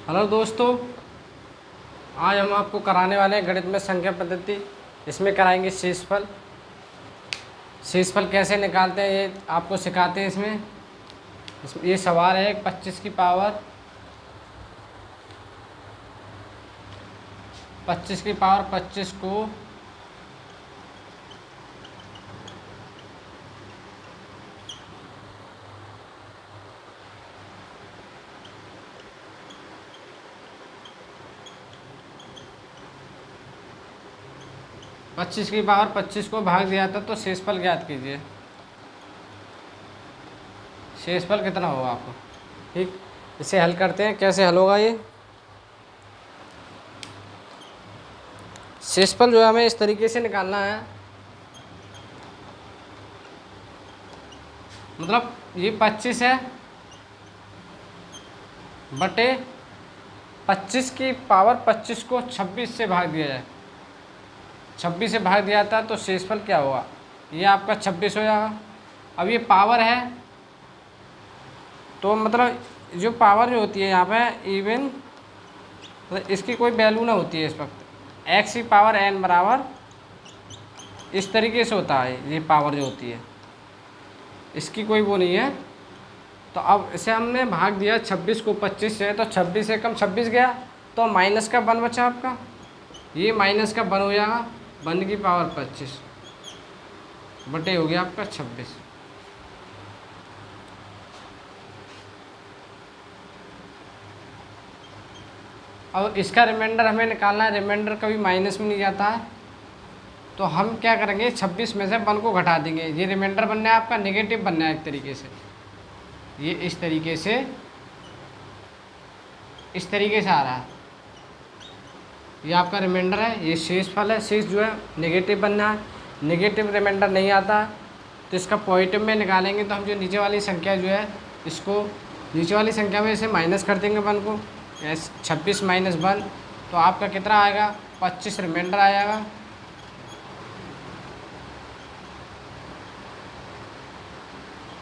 Hello दोस्तों, आज हम आपको कराने वाले हैं गणित में संख्या पद्धति। इसमें कराएंगे शेषफल। शेषफल कैसे निकालते हैं ये आपको सिखाते हैं। ये सवाल है 25 की पावर 25 को 25 की पावर 25 को भाग दिया था, तो शेषफल ज्ञात कीजिए। शेषफल कितना होगा आपको। ठीक, इसे हल करते हैं। कैसे हल होगा ये शेषफल जो है हमें इस तरीके से निकालना है। मतलब ये 25 है बटे 25 की पावर 25 को 26 से भाग दिया जाए। 26 से भाग दिया था तो शेषफल क्या होगा, ये आपका 26 हो जाएगा। अब ये पावर है तो मतलब जो पावर जो होती है यहाँ पे इवन, मतलब इसकी कोई वैल्यू ना होती है इस वक्त। x की पावर n बराबर इस तरीके से होता है। ये पावर जो होती है इसकी कोई वो नहीं है। तो अब इसे हमने भाग दिया 26 को 25 से, तो 26 से कम 26 गया, तो माइनस का 1 बचा आपका। ये माइनस का 1 हो जाएगा। 1 की पावर 25 बटे हो गया आपका 26। अब इसका रिमाइंडर हमें निकालना है। रिमाइंडर कभी माइनस में नहीं जाता है, तो हम क्या करेंगे 26 में से 1 को घटा देंगे। ये रिमाइंडर बनना है आपका, नेगेटिव बनना है एक तरीके से। ये इस तरीके से आ रहा है। ये आपका रिमाइंडर है, ये शेषफल है। शेष जो है नेगेटिव बनना है। नेगेटिव रिमाइंडर नहीं आता तो इसका पॉजिटिव में निकालेंगे। तो हम जो नीचे वाली संख्या जो है इसको नीचे वाली संख्या में इसे माइनस कर देंगे 1 को। 26 माइनस 1 तो आपका कितना आएगा, 25 रिमाइंडर आ जाएगा।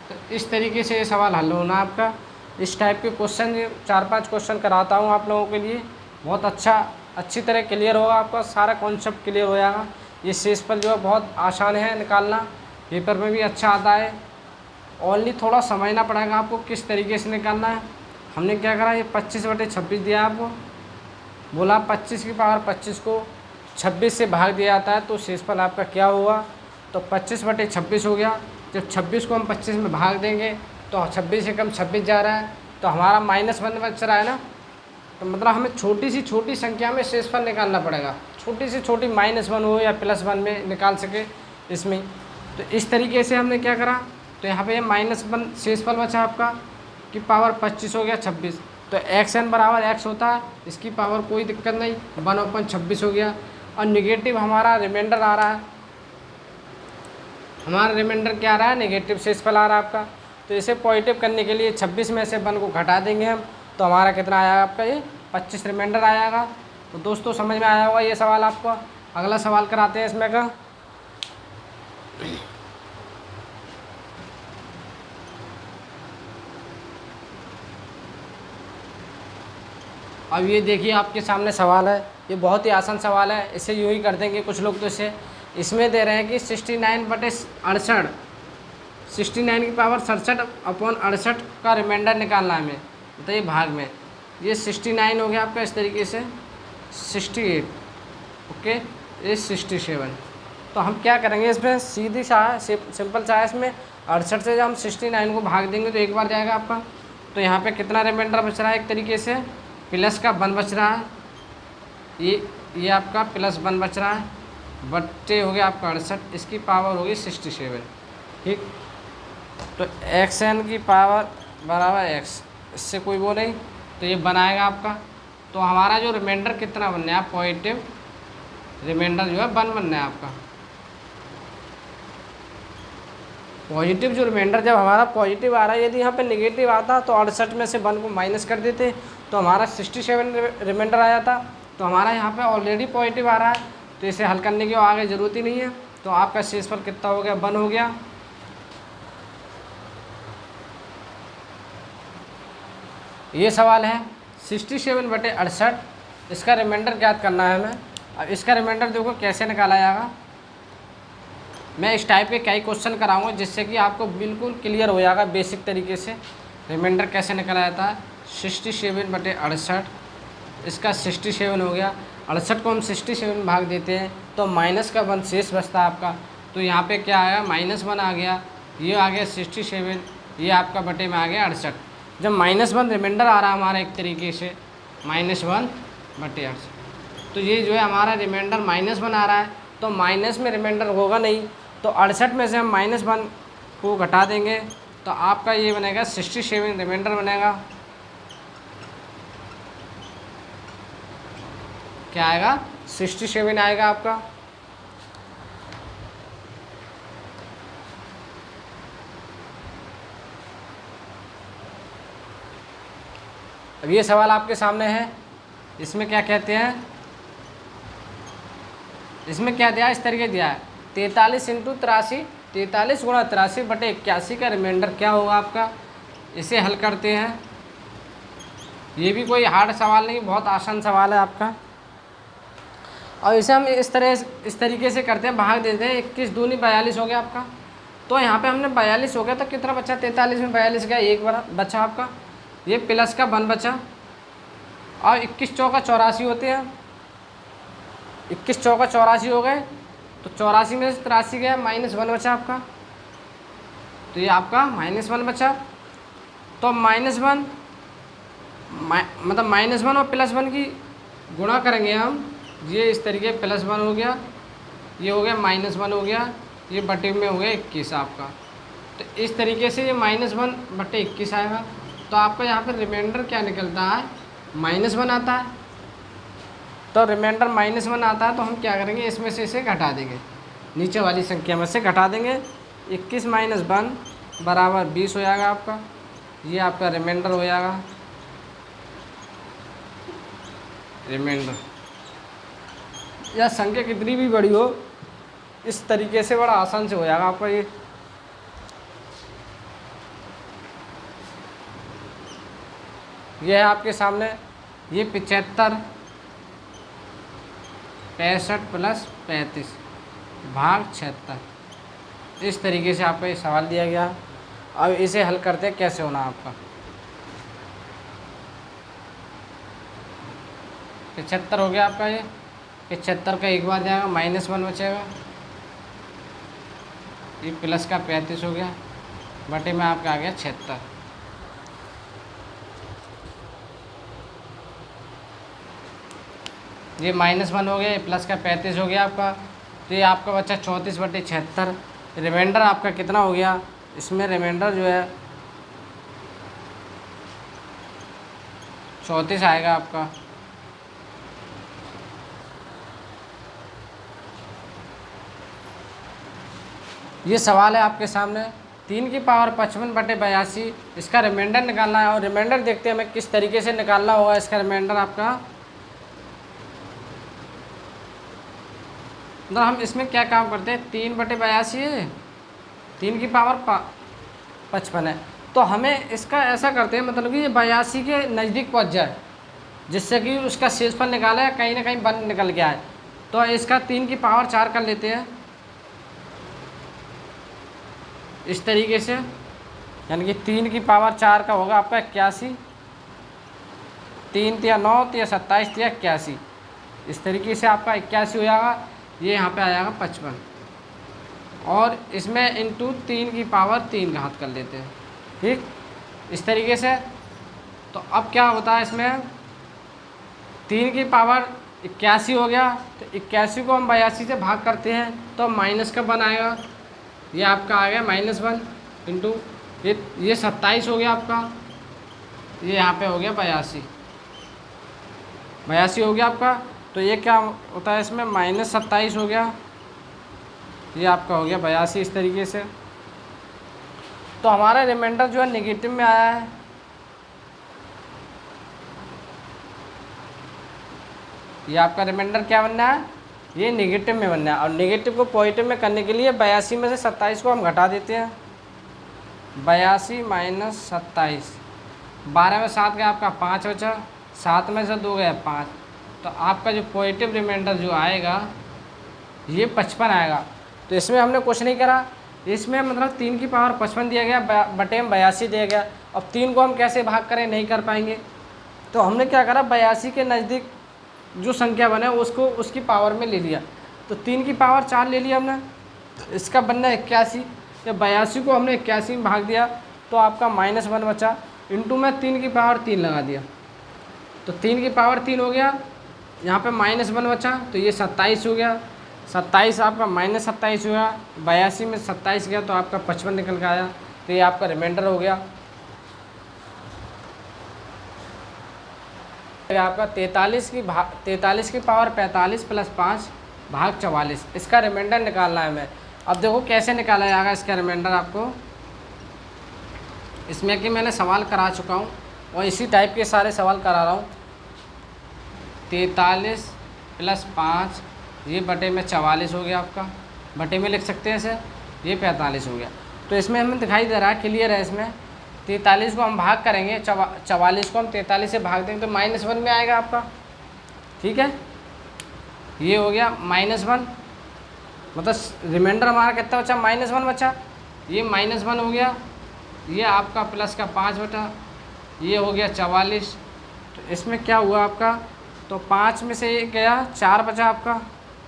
तो इस तरीके से ये सवाल हल होना आपका। इस टाइप के क्वेश्चन 4-5 क्वेश्चन कराता हूँ आप लोगों के लिए। बहुत अच्छी तरह क्लियर होगा, आपका सारा कॉन्सेप्ट क्लियर हो जाएगा। ये शेषफल जो है बहुत आसान है निकालना, पेपर में भी अच्छा आता है। ओनली थोड़ा समझना पड़ेगा आपको किस तरीके से निकालना है। हमने क्या करा, ये 25 बटे 26 दिया आपको। बोला 25 की पावर 25 को 26 से भाग दिया जाता है तो शेषफल आपका क्या होगा। तो 25 बटे 26 हो गया। जब 26 को हम 25 में भाग देंगे तो 26 से कम 26 जा रहा है, तो हमारा -1 बच रहा है ना। तो मतलब हमें छोटी से छोटी संख्या में शेषफल निकालना पड़ेगा। छोटी से छोटी -1 हो या +1 में निकाल सके इसमें। तो इस तरीके से हमने क्या करा, तो यहाँ पे -1 शेषफल बचा आपका की पावर 25 हो गया 26। तो xn बराबर x होता है, इसकी पावर कोई दिक्कत नहीं, 1/26 हो गया। और निगेटिव हमारा रिमाइंडर आ रहा है। हमारा रिमाइंडर क्या आ रहा है, नेगेटिव शेषफल आ रहा है आपका। तो इसे पॉजिटिव करने के लिए 26 में से 1 को घटा देंगे हम, तो हमारा कितना आएगा आपका, ये 25 रिमाइंडर आएगा। तो दोस्तों समझ में आया होगा ये सवाल आपको। अगला सवाल कराते हैं इसमें का। अब ये देखिए आपके सामने सवाल है। ये बहुत ही आसान सवाल है। इसे यूँ ही कर देंगे कुछ लोग। तो इसमें दे रहे हैं कि 69 बटे 68, 69 की पावर 67/68 का रिमाइंडर निकालना है हमें। बताइए भाग में। ये 69 हो गया आपका इस तरीके से, 68 ओके, ये 67। तो हम क्या करेंगे इसमें, सीधी सा सिंपल सा है। इसमें 68 से जब हम 69 को भाग देंगे तो एक बार जाएगा आपका। तो यहाँ पे कितना रिमाइंडर बच रहा है, एक तरीके से प्लस का 1 बच रहा है। ये आपका +1 बच रहा है, बट्टे हो गया आपका 68, इसकी पावर होगी 67। ठीक, तो xn की पावर बराबर x, इससे कोई वो नहीं, तो ये बनाएगा आपका। तो हमारा जो रिमाइंडर कितना बनना है, पॉजिटिव रिमाइंडर जो है 1 बनना है आपका। पॉजिटिव जो रिमाइंडर जब हमारा पॉजिटिव आ रहा है, यदि यहाँ पे नेगेटिव आता तो 68 में से 1 को माइनस कर देते तो हमारा 67 रिमाइंडर आ जाता। तो हमारा यहाँ पे ऑलरेडी पॉजिटिव आ रहा है, तो इसे हल करने की आगे ज़रूरत ही नहीं है। तो आपका शेषफल कितना हो गया, 1 हो गया। ये सवाल है 67/68 इसका रिमाइंडर ज्ञात करना है हमें। अब इसका रिमाइंडर देखो कैसे निकाला जाएगा। मैं इस टाइप के कई क्वेश्चन कराऊंगा जिससे कि आपको बिल्कुल क्लियर हो जाएगा बेसिक तरीके से रिमाइंडर कैसे निकाला जाता है। 67/68 इसका 67 हो गया। 68 को हम 67 में भाग देते हैं तो माइनस का 1 शेष बचता है आपका। तो यहाँ पे क्या आया, -1 आ गया, ये आ गया 67, ये आपका बटे में आ गया 68। जब -1 रिमाइंडर आ रहा है हमारा एक तरीके से -1/68, तो ये जो है हमारा रिमाइंडर -1 आ रहा है, तो माइनस में रिमाइंडर होगा नहीं, तो 68 में से हम -1 को घटा देंगे तो आपका ये बनेगा 67 रिमाइंडर बनेगा। क्या आएगा, 67 आएगा आपका। अब ये सवाल आपके सामने है, इसमें क्या कहते हैं, इसमें क्या दिया, इस तरीके दिया है 43 × 83, 43 × 83/81 का रिमाइंडर क्या होगा आपका। इसे हल करते हैं। ये भी कोई हार्ड सवाल नहीं, बहुत आसान सवाल है आपका। और इसे हम इस तरीके से करते हैं, भाग देते हैं। 21 दूनी 42 हो गया आपका। तो यहाँ पे हमने 42 हो गया तो कितना बचा, 43 में 42 गया, 1 बचा आपका, ये प्लस का 1 बचा। और 21 चौका 84 होते हैं, 21 चौका 84 हो गए, तो 84 में से 83 गया, -1 बचा आपका। तो ये आपका -1 बचा। तो -1 मतलब -1 और +1 की गुणा करेंगे हम, ये इस तरीके +1 हो गया, ये हो गया -1 हो गया, ये बटे में हो गया 21 आपका। तो इस तरीके से ये -1/21 आएगा। तो आपका यहाँ पर रिमाइंडर क्या निकलता है, -1 आता है। तो रिमाइंडर -1 आता है तो हम क्या करेंगे, इसमें से इसे घटा देंगे, नीचे वाली संख्या में से घटा देंगे। 21 - 1 बराबर 20 हो जाएगा आपका। ये आपका रिमाइंडर हो जाएगा, रिमाइंडर। या संख्या कितनी भी बड़ी हो, इस तरीके से बड़ा आसान से हो जाएगा आपका। ये है आपके सामने, ये 75 65 + 35 भाग 76, इस तरीके से आपका ये सवाल दिया गया। अब इसे हल करते हैं कैसे होना आपका। 75 हो गया आपका, ये 75 का 1 बार जाएगा, -1 बचेगा, ये प्लस का 35 हो गया, बटे में आपका आ गया 76। ये -1 हो गया, ये प्लस का 35 हो गया आपका। तो ये आपका बचा 34/76। रिमाइंडर आपका कितना हो गया, इसमें रिमाइंडर जो है 34 आएगा आपका। ये सवाल है आपके सामने, 3 की पावर 55/82 इसका रिमाइंडर निकालना है। और रिमाइंडर देखते हैं हमें किस तरीके से निकालना होगा इसका रिमाइंडर आपका। मतलब हम इसमें क्या काम करते हैं, 3/82 है, 3 की पावर 55 है, तो हमें इसका ऐसा करते हैं, मतलब कि ये 82 के नज़दीक पहुंच जाए, जिससे कि उसका शेषफल निकाला है, कहीं ना कहीं 1 निकल गया है। तो इसका 3 की पावर 4 कर लेते हैं इस तरीके से, यानी कि 3 की पावर 4 का होगा आपका 81, 3 × 9 × 27 × 81, इस तरीके से आपका 81 हो जाएगा। ये यहाँ पे आ जाएगा 55, और इसमें इंटू 3 की पावर 3 घात कर लेते हैं, ठीक, इस तरीके से। तो अब क्या होता है, इसमें 3 की पावर 81 हो गया, तो 81 को हम 82 से भाग करते हैं तो माइनस का 1 आएगा, ये आपका आ गया -1 इंटू ये 27 हो गया आपका, ये यहाँ पे हो गया 82 हो गया आपका। तो ये क्या होता है, इसमें -27 हो गया, ये आपका हो गया 82 इस तरीके से। तो हमारा रिमाइंडर जो है नेगेटिव में आया है। ये आपका रिमाइंडर क्या बनना है, ये नेगेटिव में बनना है। और नेगेटिव को पॉजिटिव में करने के लिए 82 में से 27 को हम घटा देते हैं, 82 - 27, 12 में 7 गया आपका 5 बचा, 7 में से 2 गया 5, तो आपका जो पॉजिटिव रिमाइंडर जो आएगा ये 55 आएगा। तो इसमें हमने कुछ नहीं करा, इसमें मतलब 3 की पावर 55 दिया गया, बटे में 82 दिया गया। अब 3 को हम कैसे भाग करें, नहीं कर पाएंगे, तो हमने क्या करा 82 के नज़दीक जो संख्या बने उसको उसकी पावर में ले लिया। तो 3 की पावर 4 ले लिया हमने, इसका बनना 81, या 82 को हमने 81 में भाग दिया तो आपका -1 बचा, इंटू में 3 की पावर 3 लगा दिया, तो 3 की पावर 3 हो गया, यहाँ पे -1 बचा, तो ये 27 हो गया। 27 आपका -27 हुआ, 82 में 27 गया तो आपका 55 निकल के आया, तो ये आपका रिमाइंडर हो गया। आपका 43 की पावर 45 + 5 भाग 44, इसका रिमाइंडर निकालना है हमें। अब देखो कैसे निकाला जाएगा इसका रिमाइंडर आपको, इसमें कि मैंने सवाल करा चुका हूँ और इसी टाइप के सारे सवाल करा रहा हूँ। 43 + 5 ये बटे में 44 हो गया, आपका बटे में लिख सकते हैं इसे, ये 45 हो गया। तो इसमें हमें दिखाई दे रहा है, क्लियर है, इसमें 43 को हम भाग करेंगे, 44 को हम 43 से भाग देंगे तो -1 में आएगा आपका, ठीक है। ये हो गया -1, मतलब रिमाइंडर हमारा कितना बचा, -1 बचा, ये -1 हो गया, ये आपका प्लस का 5 बटा, ये हो गया 44। तो इसमें क्या हुआ आपका, तो 5 में से ये गया 4 बचा आपका,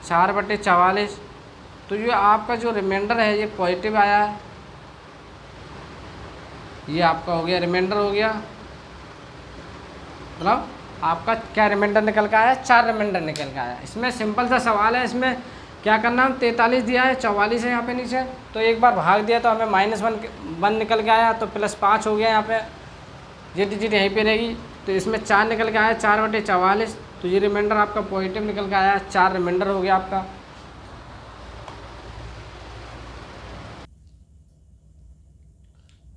4 बटे 44, तो ये आपका जो रिमाइंडर है ये पॉजिटिव आया है, ये आपका हो गया रिमाइंडर हो गया। मतलब आपका क्या रिमाइंडर निकल के आया, 4 रिमाइंडर निकल के आया। इसमें सिंपल सा सवाल है, इसमें क्या करना है, 43 दिया है, 44 है यहाँ पे नीचे, तो एक बार भाग दिया तो हमें -1 निकल के आया, तो +5 हो गया, यहाँ पे ये डिजिट यहीं पे रहेगी, तो इसमें 4 निकल के आया, 4 बटे 44, तो ये रिमाइंडर आपका पॉजिटिव निकल के आया, 4 रिमाइंडर हो गया आपका।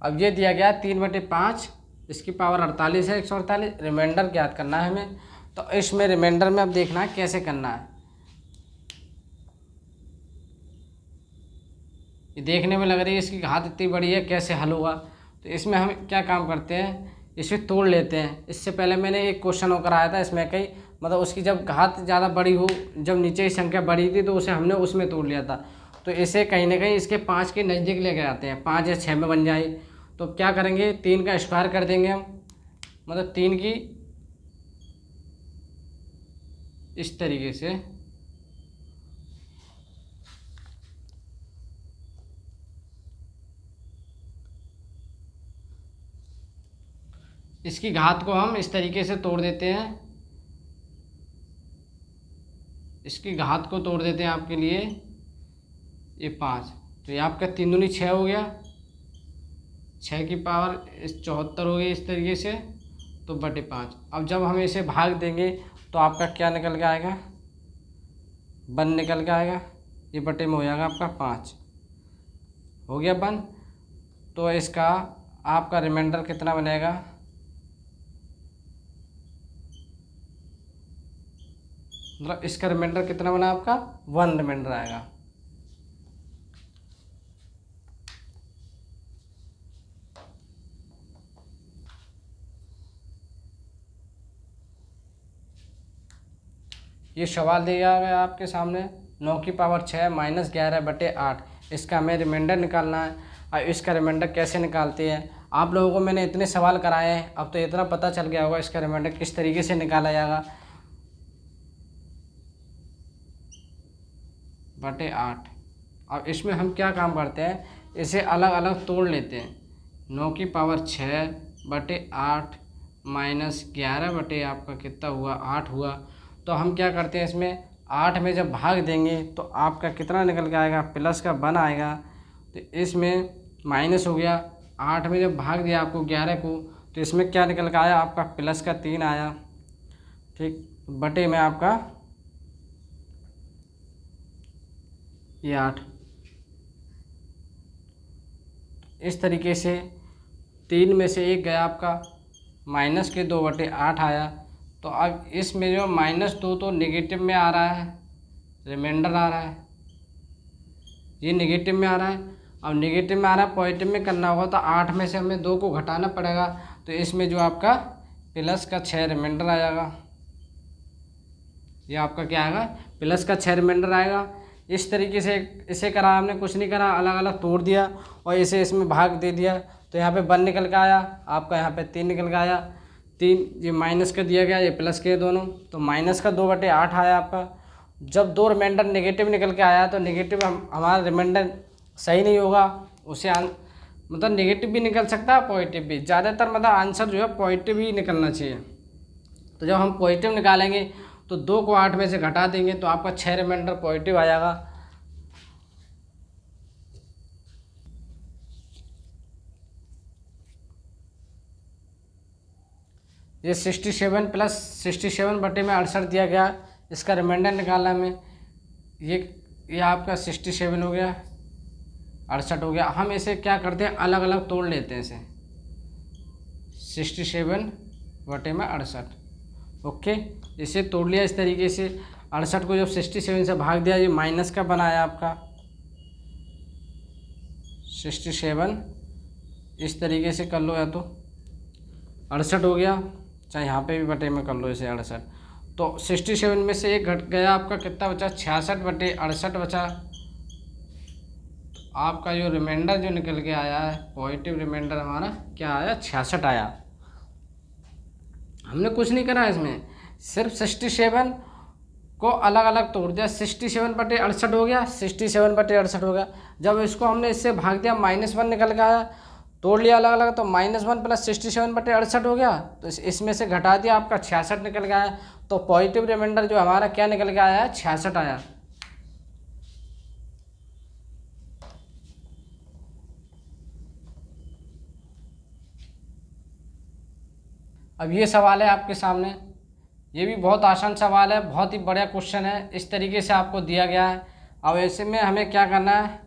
अब ये दिया गया 3/5, इसकी पावर 48 है, 148, रिमाइंडर ज्ञात करना है हमें। तो इसमें रिमाइंडर में अब देखना है कैसे करना है, ये देखने में लग रही है इसकी घात इतनी बड़ी है, कैसे हल होगा। तो इसमें हम क्या काम करते हैं, इसे तोड़ लेते हैं। इससे पहले मैंने एक क्वेश्चन और कराया था, इसमें कई मतलब उसकी जब घात ज़्यादा बड़ी हो, जब नीचे की संख्या बड़ी थी तो उसे हमने उसमें तोड़ लिया था। तो इसे कहीं ना कहीं इसके 5 के नज़दीक लेके आते हैं, 5 या 6 में बन जाए। तो क्या करेंगे, 3 का स्क्वायर कर देंगे हम, मतलब 3 की इस तरीके से, इसकी घात को हम इस तरीके से तोड़ देते हैं, इसकी घात को तोड़ देते हैं आपके लिए, ये 5, तो ये आपका 3 दूनी 6 हो गया, 6 की पावर 74 हो गई इस तरीके से, तो बटे 5। अब जब हम इसे भाग देंगे तो आपका क्या निकल के आएगा, 1 निकल के आएगा, ये बटे में हो जाएगा आपका 5, हो गया 1। तो इसका आपका रिमाइंडर कितना बनेगा, मतलब इसका रिमाइंडर कितना बना आपका, 1 रिमाइंडर आएगा। ये सवाल दिया गया आपके सामने, 9 की पावर 6 -11/8, इसका हमें रिमाइंडर निकालना है। और इसका रिमाइंडर कैसे निकालते हैं, आप लोगों को मैंने इतने सवाल कराए हैं, अब तो इतना पता चल गया होगा इसका रिमाइंडर किस तरीके से निकाला जाएगा, बटे 8। अब इसमें हम क्या काम करते हैं, इसे अलग अलग तोड़ लेते हैं। 9 की पावर 6/8 -11 बटे आपका कितना हुआ, 8 हुआ। तो हम क्या करते हैं, इसमें 8 में जब भाग देंगे तो आपका कितना निकल के आएगा, प्लस का 1 आएगा। तो इसमें माइनस हो गया, 8 में जब भाग दिया आपको 11 को, तो इसमें क्या निकल के आया, आपका प्लस का 3 आया, ठीक, बटे में आपका ये 8। इस तरीके से 3 में से 1 गया आपका, -2/8 आया। तो अब इसमें जो -2 तो नेगेटिव में आ रहा है, रिमाइंडर आ रहा है, ये नेगेटिव में आ रहा है। अब नेगेटिव में आ रहा है, पॉजिटिव में करना होगा तो 8 में से हमें 2 को घटाना पड़ेगा। तो इसमें जो आपका प्लस का 6 रिमाइंडर आ जाएगा। ये आपका क्या आएगा, प्लस का 6 रिमाइंडर आएगा। इस तरीके से इसे करा हमने, कुछ नहीं करा, अलग अलग तोड़ दिया और इसे इसमें भाग दे दिया। तो यहाँ पे 1 निकल के आया आपका, यहाँ पे 3 निकल के आया। 3 ये माइनस का दिया गया, ये प्लस के दोनों, तो माइनस का 2/8 आया आपका। जब 2 रिमाइंडर नेगेटिव निकल के आया तो नेगेटिव हमारा रिमाइंडर सही नहीं होगा, उसे मतलब नेगेटिव भी निकल सकता है, पॉजिटिव भी। ज़्यादातर मतलब आंसर जो है पॉजिटिव ही निकलना चाहिए। तो जब हम पॉजिटिव निकालेंगे तो 2 को 8 में से घटा देंगे तो आपका 6 रिमाइंडर पॉजिटिव आ जाएगा। ये 67 प्लस 67/68 दिया गया, इसका रिमाइंडर निकालना हमें। ये आपका 67 हो गया, 68 हो गया। हम इसे क्या करते हैं, अलग अलग तोड़ लेते हैं इसे। 67/68, ओके, इसे तोड़ लिया इस तरीके से। 68 को जब 67 से भाग दिया, ये माइनस का बनाया आपका 67, इस तरीके से कर लो, या तो 68 हो गया, चाहे यहाँ पे भी बटे में कर लो इसे 68। तो 67 में से एक घट गया, आपका कितना बचा, 66/68 बचा। आपका जो रिमाइंडर जो निकल के आया है, पॉजिटिव रिमाइंडर हमारा क्या आया, 66 आया। हमने कुछ नहीं करा इसमें, सिर्फ 67 को अलग अलग तोड़ दिया। 67/68 हो गया, 67/68 हो गया। जब इसको हमने इससे भाग दिया, -1 निकल के आया, तोड़ लिया अलग अलग, तो -1 प्लस 67/68 हो गया। तो इसमें से घटा दिया, आपका 66 निकल के आया। तो पॉजिटिव रिमाइंडर जो हमारा क्या निकल के आया है, 66 आया। अब ये सवाल है आपके सामने, ये भी बहुत आसान सवाल है, बहुत ही बढ़िया क्वेश्चन है। इस तरीके से आपको दिया गया है। अब ऐसे में हमें क्या करना है,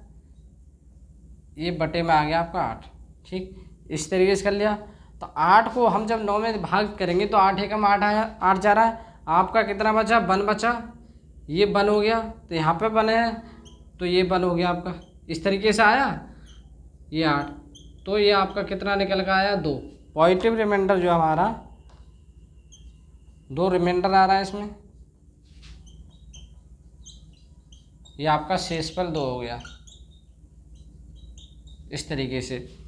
ये बटे में आ गया आपका 8, ठीक, इस तरीके से कर लिया। तो 8 को हम जब 9 में भाग करेंगे तो 8 एकम 8 आया, 8 जा रहा है। आपका कितना बचा, 1 बचा, ये 1 हो गया, तो यहाँ पे 1 है, तो ये 1 हो गया आपका। इस तरीके से आया ये 8, तो ये आपका कितना निकल कर आया, 2। पॉजिटिव रिमाइंडर जो हमारा 2 रिमाइंडर आ रहा है इसमें, ये आपका शेषफल 2 हो गया, इस तरीके से।